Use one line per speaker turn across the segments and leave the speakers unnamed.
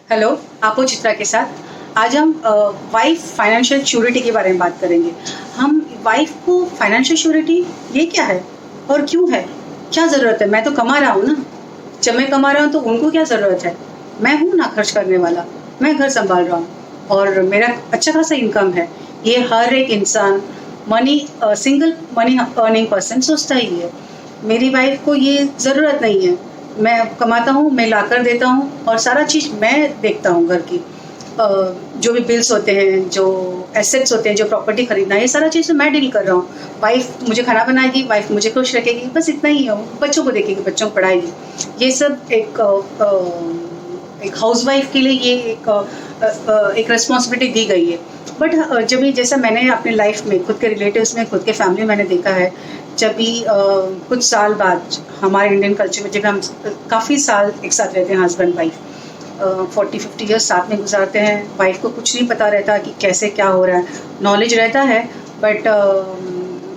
Hello, आप हो चित्रा के साथ। आज हम वाइफ फाइनेंशियल श्योरिटी के बारे में बात करेंगे। हम वाइफ को फाइनेंशियल श्योरिटी ये क्या है और क्यों है? क्या ज़रूरत है? मैं तो कमा रहा हूँ ना। जब मैं कमा रहा हूँ तो उनको क्या ज़रूरत है? मैं हूँ ना खर्च करने वाला, मैं घर सँभाल रहा हूँ और मेरा अच्छा खासा इनकम है। ये हर एक इंसान सिंगल मनी अर्निंग पर्सन सोचता ही है। मेरी वाइफ को ये ज़रूरत नहीं है। मैं कमाता हूँ, मैं लाकर देता हूँ और सारा चीज़ मैं देखता हूँ घर की। जो भी बिल्स होते हैं, जो एसेट्स होते हैं, जो प्रॉपर्टी खरीदना है, ये सारा चीज़ तो मैं डील कर रहा हूँ। वाइफ मुझे खाना बनाएगी, वाइफ मुझे खुश रखेगी, बस इतना ही है। बच्चों को देखेगी, बच्चों को पढ़ाएगी। ये सब एक हाउसवाइफ के लिए ये एक रिस्पॉन्सिबिलिटी दी गई है। बट जब भी जैसा मैंने अपने लाइफ में खुद के रिलेटिव्स में खुद के फैमिली में मैंने देखा है, जब भी कुछ साल बाद हमारे इंडियन कल्चर में जब हम काफ़ी साल एक साथ रहते हैं, हस्बैंड वाइफ 40-50 ईयर्स साथ में गुजारते हैं, वाइफ को कुछ नहीं पता रहता कि कैसे क्या हो रहा है। नॉलेज रहता है बट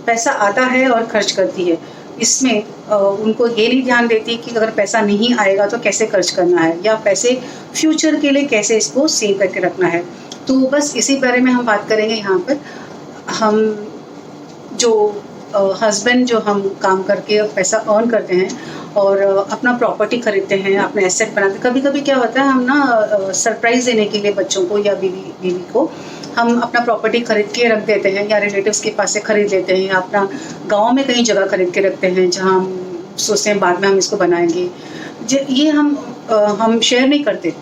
पैसा आता है और खर्च करती है। इसमें उनको ये नहीं ध्यान देती कि अगर पैसा नहीं आएगा तो कैसे खर्च करना है या पैसे फ्यूचर के लिए कैसे इसको सेव करके रखना है। तो बस इसी बारे में हम बात करेंगे यहाँ पर। हम जो हस्बैंड जो हम काम करके पैसा अर्न करते हैं और अपना प्रॉपर्टी खरीदते हैं, अपने एसेट बनाते हैं। कभी-कभी क्या होता है, हम ना सरप्राइज़ देने के लिए बच्चों को या बीवी को हम अपना प्रॉपर्टी खरीद के रख देते हैं या रिलेटिव्स के पास से खरीद लेते हैं या अपना गाँव में कहीं जगह खरीद के रखते हैं जहाँ हम सोचते हैं बाद में हम इसको बनाएँगे। ये हम शेयर नहीं करते,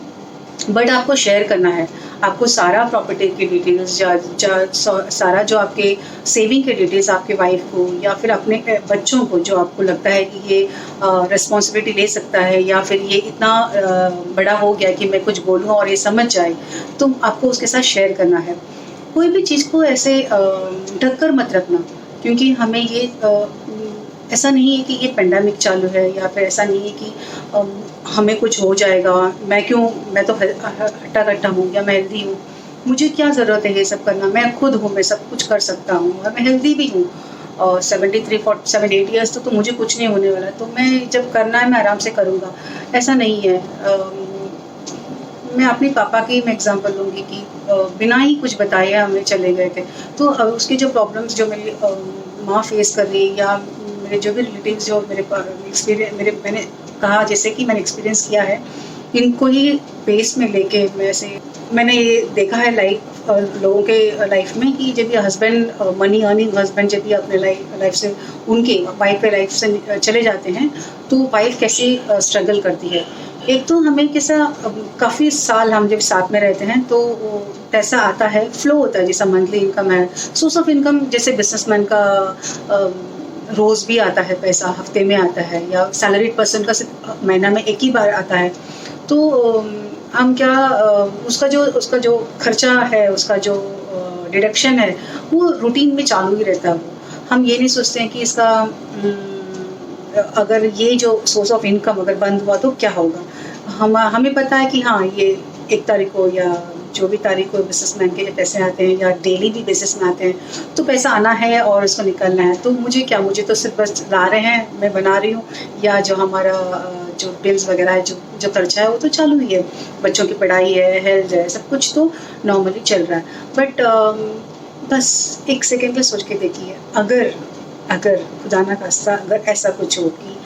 बट आपको शेयर करना है। आपको सारा प्रॉपर्टी की डिटेल्स सारा जो आपके सेविंग के डिटेल्स आपके वाइफ को या फिर अपने बच्चों को, जो आपको लगता है कि ये रिस्पॉन्सिबिलिटी ले सकता है या फिर ये इतना बड़ा हो गया कि मैं कुछ बोलूँ और ये समझ जाए, तो आपको उसके साथ शेयर करना है। कोई भी चीज़ को ऐसे ढक कर मत रखना, क्योंकि हमें ये ऐसा नहीं है कि ये पेंडेमिक चालू है या फिर ऐसा नहीं है कि हमें कुछ हो जाएगा। मैं तो हट्टा-कट्टा हूँ या मैं हेल्दी हूँ। मुझे क्या ज़रूरत है ये सब करना? मैं खुद हूँ, मैं सब कुछ कर सकता हूँ और मैं हेल्दी भी हूँ। और 73-8 ईयर्स तो मुझे कुछ नहीं होने वाला, तो मैं जब करना है मैं आराम से करूँगा। ऐसा नहीं है। मैं अपने पापा की मैं एग्ज़ाम्पल लूँगी कि बिना ही कुछ बताए हमें चले गए थे। तो उसकी जो प्रॉब्लम्स जो मेरी माँ फेस कर रही है या मेरे जो भी रिलेटिव्स जो मैंने कहा, जैसे कि मैंने एक्सपीरियंस किया है, इनको ही बेस में लेके मैंने ये देखा है लोगों के लाइफ में कि जब ये हस्बैंड मनी अर्निंग हस्बैंड जब ये अपने लाइफ से उनके वाइफ के लाइफ से चले जाते हैं, तो वाइफ कैसे स्ट्रगल करती है। एक तो हमें कैसा काफ़ी साल हम जब साथ में रहते हैं तो पैसा आता है, फ्लो होता है, जैसा मंथली इनकम है, सोर्स ऑफ इनकम। जैसे बिजनेसमैन का रोज़ भी आता है पैसा, हफ्ते में आता है, या सैलरीड पर्सन का सिर्फ महीना में एक ही बार आता है। तो हम क्या उसका जो खर्चा है, उसका जो डिडक्शन है, वो रूटीन में चालू ही रहता है। हम ये नहीं सोचते हैं कि इसका अगर ये जो सोर्स ऑफ इनकम अगर बंद हुआ तो क्या होगा। हमें पता है कि हाँ, ये 1 तारीख को या जो भी तारीख को बिजनेसमैन के पैसे आते हैं या डेली भी बेसिस में आते हैं, तो पैसा आना है और उसको निकलना है। तो मुझे तो सिर्फ बस ला रहे हैं, मैं बना रही हूँ, या जो हमारा जो बिल्स वगैरह है, जो खर्चा है वो तो चालू ही है। बच्चों की पढ़ाई है, हेल्थ है, सब कुछ तो नॉर्मली चल रहा है। बट बस 1 सेकेंड के सोच के देखिए, अगर खुदा ना खास्ता अगर ऐसा कुछ हो कि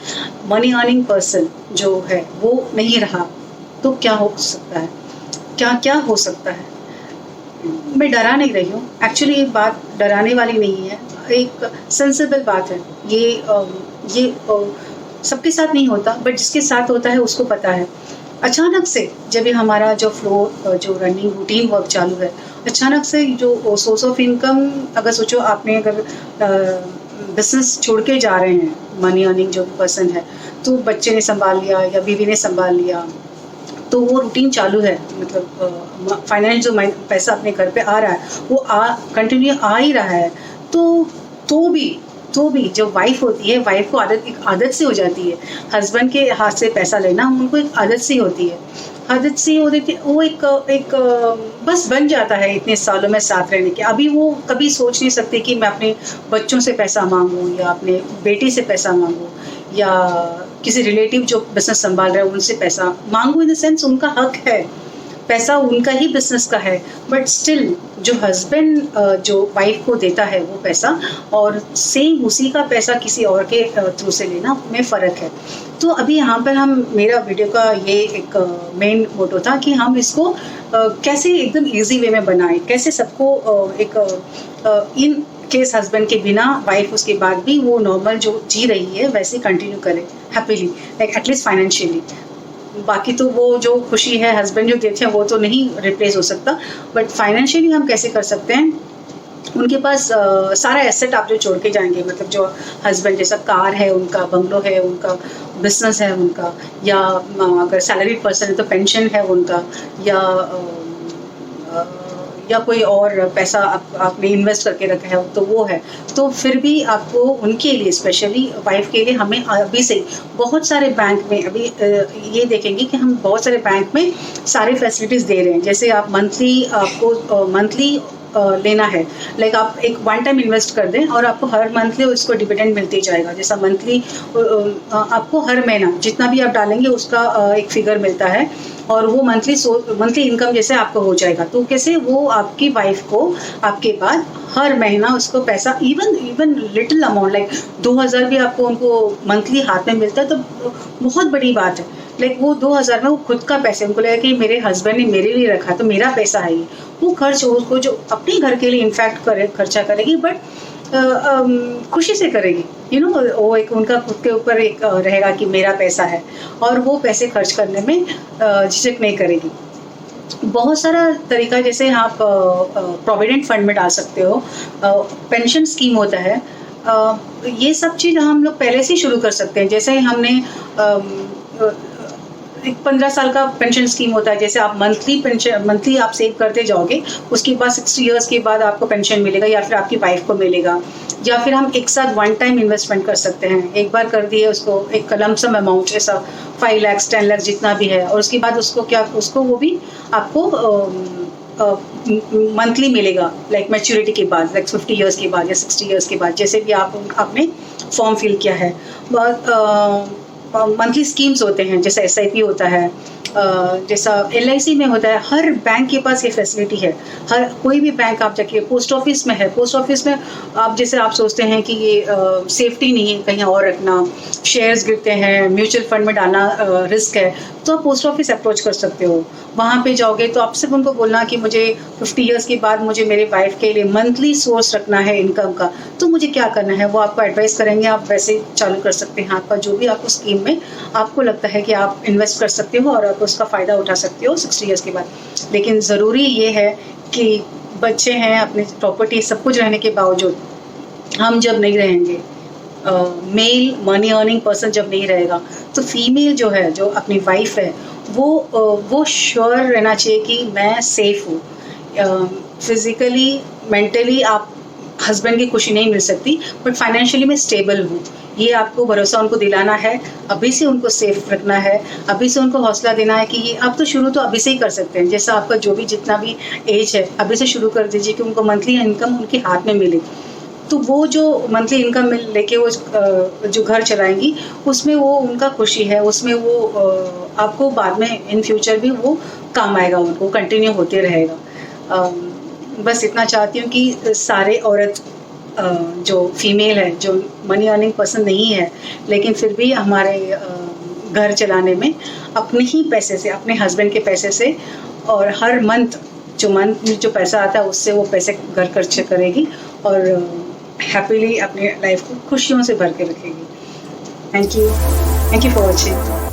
मनी अर्निंग पर्सन जो है वो नहीं रहा, तो क्या हो सकता है? क्या हो सकता है? मैं डरा नहीं रही हूँ, एक्चुअली ये बात डराने वाली नहीं है, एक सेंसिबल बात है। ये सबके साथ नहीं होता, बट जिसके साथ होता है उसको पता है। अचानक से जब ये हमारा जो फ्लो जो रनिंग रूटीन वर्क चालू है, अचानक से जो सोर्स ऑफ इनकम, अगर सोचो आपने अगर बिजनेस छोड़ के जा रहे हैं, मनी अर्निंग जो पर्सन है, तो बच्चे ने संभाल लिया या बीवी ने संभाल लिया, तो वो रूटीन चालू है। मतलब फाइनेंस जो पैसा अपने घर पे आ रहा है वो कंटिन्यू आ ही रहा है। तो भी जो वाइफ होती है, वाइफ को एक आदत सी हो जाती है हस्बैंड के हाथ से पैसा लेना, उनको एक आदत सी होती है। वो एक बस बन जाता है इतने सालों में साथ रहने के। अभी वो कभी सोच नहीं सकते कि मैं अपने बच्चों से पैसा मांगूँ या अपने बेटे से पैसा मांगूँ या किसी रिलेटिव जो बिजनेस संभाल रहे हैं उनसे पैसा मांगूँ। इन द सेंस उनका हक है, पैसा उनका ही बिजनेस का है, बट स्टिल जो हस्बैंड जो वाइफ को देता है वो पैसा, और सेम उसी का पैसा किसी और के थ्रू से लेना में फ़र्क है। तो अभी यहाँ पर हम, मेरा वीडियो का ये एक मेन मोटो था कि हम इसको कैसे एकदम इजी वे में बनाएं, कैसे सबको इन केस हस्बैंड के बिना वाइफ उसके बाद भी वो नॉर्मल जो जी रही है वैसे कंटिन्यू करे हैप्पीली, लाइक एटलीस्ट फाइनेंशियली। बाकी तो वो जो खुशी है हस्बैंड जो देते हैं वो तो नहीं रिप्लेस हो सकता, बट फाइनेंशियली हम कैसे कर सकते हैं। उनके पास सारा एसेट आप जो छोड़ के जाएंगे, मतलब जो हस्बैंड जैसा कार है उनका, बंगलो है उनका, बिजनेस है उनका, या अगर सैलरीड पर्सन है तो पेंशन है उनका, या कोई और पैसा आपने इन्वेस्ट करके रखा है तो वो है, तो फिर भी आपको उनके लिए, स्पेशली वाइफ के लिए, हमें अभी से बहुत सारे बैंक में अभी ये देखेंगे कि हम बहुत सारे बैंक में सारे फैसिलिटीज़ दे रहे हैं। जैसे आप मंथली, आपको मंथली लेना है, लाइक आप एक वन टाइम इन्वेस्ट कर दें और आपको हर मंथली उसको डिविडेंड मिलते जाएगा। जैसा मंथली आपको हर महीना जितना भी आप डालेंगे उसका एक फिगर मिलता है, और वो मंथली इनकम जैसे आपको हो जाएगा। तो कैसे वो आपकी वाइफ को आपके बाद हर महीना उसको पैसा, इवन लिटिल अमाउंट लाइक 2000 भी आपको उनको मंथली हाथ में मिलता है, तो बहुत बड़ी बात है। लाइक वो 2000 में वो खुद का पैसे, उनको लगा कि मेरे हस्बैंड ने मेरे लिए रखा तो मेरा पैसा है ये, वो खर्च उसको जो अपने घर के लिए इनफैक्ट खर्चा करेगी, बट खुशी से करेगी, वो एक उनका खुद के ऊपर एक रहेगा कि मेरा पैसा है, और वो पैसे खर्च करने में झिझक नहीं करेगी। बहुत सारा तरीका, जैसे आप प्रोविडेंट फंड में डाल सकते हो, पेंशन स्कीम होता है, ये सब चीज़ हम लोग पहले से शुरू कर सकते हैं। जैसे हमने एक 15 साल का पेंशन स्कीम होता है, जैसे आप मंथली आप सेव करते जाओगे, उसके बाद 60 इयर्स के बाद आपको पेंशन मिलेगा, या फिर आपकी वाइफ को मिलेगा। या फिर हम एक साथ वन टाइम इन्वेस्टमेंट कर सकते हैं, एक बार कर दिए उसको एक लमसम अमाउंट, ऐसा 5 लाख 10 लाख जितना भी है, और उसके बाद उसको वो भी आपको मंथली मिलेगा, लाइक मैच्योरिटी के बाद, लाइक 50 इयर्स के बाद या 60 इयर्स के बाद, जैसे भी आपने फॉर्म फिल किया है। मंथली स्कीम्स होते हैं, जैसा SIP होता है, जैसा LIC में होता है। हर बैंक के पास ये फैसिलिटी है। हर कोई भी बैंक आप जाके, पोस्ट ऑफिस में है, पोस्ट ऑफिस में आप जैसे आप सोचते हैं कि ये सेफ्टी नहीं है, कहीं और रखना, शेयर्स गिरते हैं, म्यूचुअल फंड में डालना रिस्क है, तो आप पोस्ट ऑफिस अप्रोच कर सकते हो। वहाँ पे जाओगे तो आप सिर्फ उनको बोलना कि मुझे 50 इयर्स के बाद मुझे मेरे वाइफ के लिए मंथली सोर्स रखना है इनकम का, तो मुझे क्या करना है वो आपको एडवाइस करेंगे। आप वैसे चालू कर सकते हैं आपका जो भी आपको स्कीम में आपको लगता है कि आप इन्वेस्ट कर सकते हो और आप उसका फ़ायदा उठा सकते हो 60 इयर्स के बाद। लेकिन ज़रूरी ये है कि बच्चे हैं, अपनी प्रॉपर्टी सब कुछ रहने के बावजूद, हम जब नहीं रहेंगे, मेल मनी अर्निंग पर्सन जब नहीं रहेगा, तो फीमेल जो है, जो अपनी वाइफ है, वो श्योर रहना चाहिए कि मैं सेफ हूँ। फिज़िकली मेंटली आप हस्बैंड की खुशी नहीं मिल सकती, बट फाइनेंशियली मैं स्टेबल हूँ, ये आपको भरोसा उनको दिलाना है। अभी से उनको सेफ रखना है, अभी से उनको हौसला देना है कि ये आप तो शुरू तो अभी से ही कर सकते हैं। जैसा आपका जो भी जितना भी एज है, अभी से शुरू कर दीजिए कि उनको मंथली इनकम उनके हाथ में मिले। तो वो जो मंथली इनकम लेके वो जो घर चलाएंगी, उसमें वो उनका खुशी है, उसमें वो आपको बाद में इन फ्यूचर भी वो काम आएगा, उनको कंटिन्यू होते रहेगा। बस इतना चाहती हूँ कि सारे औरत जो फीमेल है, जो मनी अर्निंग पर्सन नहीं है, लेकिन फिर भी हमारे घर चलाने में अपने ही पैसे से, अपने हस्बैंड के पैसे से, और हर मंथ जो पैसा आता है उससे वो पैसे घर खर्च करेगी और हैप्पीली अपने लाइफ को खुशियों से भर के रखेगी। Thank you for watching.